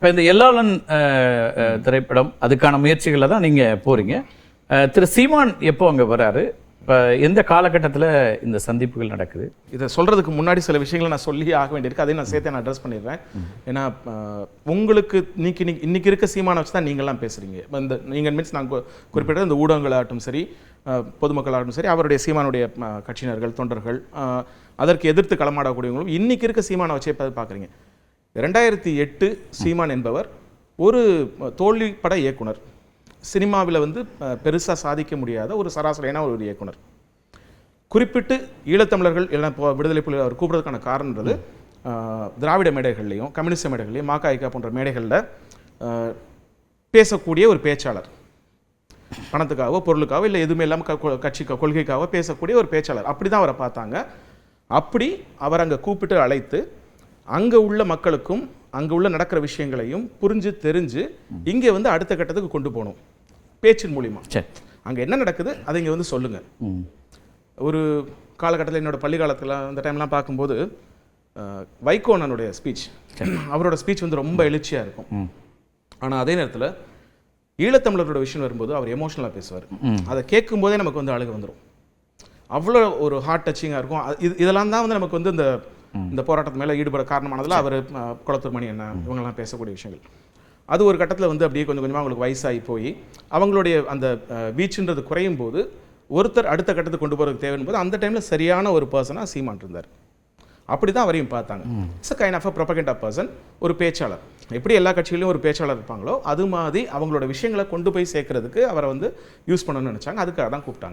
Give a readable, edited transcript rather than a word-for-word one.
இப்போ இந்த எல்லாளன் திரைப்படம் அதுக்கான முயற்சிகளில் தான் நீங்கள் போகிறீங்க. திரு சீமான் எப்போ அங்கே வராரு? இப்போ எந்த காலகட்டத்தில் இந்த சந்திப்புகள் நடக்குது? இதை சொல்கிறதுக்கு முன்னாடி சில விஷயங்களை நான் சொல்லி ஆக வேண்டியிருக்கு. அதையும் நான் சேர்த்து நான் அட்ரஸ் பண்ணிடுறேன். ஏன்னா உங்களுக்கு இன்னைக்கு இருக்க சீமானை வச்சு தான் நீங்கள்லாம் பேசுகிறீங்க. இந்த நீங்கள் மீன்ஸ் நான் குறிப்பிட்ட இந்த ஊடகங்களாகட்டும் சரி, பொதுமக்களாகட்டும் சரி, அவருடைய சீமானுடைய கட்சியினர்கள், தொண்டர்கள், அதற்கு எதிர்த்து களமாடக்கூடியவங்களும் இன்னைக்கு இருக்க சீமானை வச்சே பார்க்குறீங்க. 2008 சீமான் என்பவர் ஒரு தோல்வி பட இயக்குனர். சினிமாவில் வந்து பெருசாக சாதிக்க முடியாத ஒரு சராசரியான ஒரு இயக்குனர். குறிப்பிட்டு ஈழத்தமிழர்கள் எல்லாம் விடுதலை புலிகள் அவர் கூப்பிட்றதுக்கான காரணன்றது திராவிட மேடைகள்லையும் கம்யூனிஸ்ட் மேடைகள்லையும் மகாய்கா போன்ற மேடைகளில் பேசக்கூடிய ஒரு பேச்சாளர். பணத்துக்காகவோ பொருளுக்காகவோ இல்லை எதுவுமே இல்லாமல் கட்சிக்கோ கொள்கைக்காகவோ பேசக்கூடிய ஒரு பேச்சாளர். அப்படி தான் அவரை பார்த்தாங்க. அப்படி அவர் அங்கே கூப்பிட்டு அழைத்து அங்கே உள்ள மக்களுக்கும் அங்கே உள்ள நடக்கிற விஷயங்களையும் புரிஞ்சு தெரிஞ்சு இங்கே வந்து அடுத்த கட்டத்துக்கு கொண்டு போகணும் பேச்சின் மூலிமா. அங்கே என்ன நடக்குது அதை இங்கே வந்து சொல்லுங்கள். ஒரு காலகட்டத்தில் என்னோட பள்ளி காலத்தில் அந்த டைம்லாம் பார்க்கும்போது வைகோனனுடைய ஸ்பீச், அவரோட ஸ்பீச் வந்து ரொம்ப எழுச்சியாக இருக்கும். ஆனால் அதே நேரத்தில் ஈழத்தமிழரோட விஷயம் வரும்போது அவர் எமோஷனலாக பேசுவார். அதை கேட்கும் போதே நமக்கு வந்து அழுக வந்துடும். அவ்வளோ ஒரு ஹார்ட் டச்சிங்காக இருக்கும். இதெல்லாம் தான் வந்து நமக்கு வந்து இந்த போராட்டத்து மேலே ஈடுபட காரணமானதில் அவர் குளத்தூர் மணி என்ன இவங்கெல்லாம் பேசக்கூடிய விஷயங்கள். அது ஒரு கட்டத்தில் வந்து அப்படியே கொஞ்சம் கொஞ்சமாக அவங்களுக்கு வயசாகி போய் அவங்களுடைய அந்த வீச்சுன்றது குறையும் போது ஒருத்தர் அடுத்த கட்டத்துக்கு கொண்டு போகிறதுக்கு தேவைன்னு போது அந்த டைமில் சரியான ஒரு பர்சனாக சீமான் இருந்தார். அப்படி தான் அவரையும் பார்த்தாங்க. It's a kind of a propaganda person, ஒரு பேச்சாளர். எப்படி எல்லா கட்சிகளிலும் ஒரு பேச்சாளர் இருப்பாங்களோ அது மாதிரி அவங்களோட விஷயங்களை கொண்டு போய் சேர்க்கறதுக்கு அவரை வந்து யூஸ் பண்ணணும்னு நினச்சாங்க. அதுக்காக தான் கூப்பிட்டாங்க.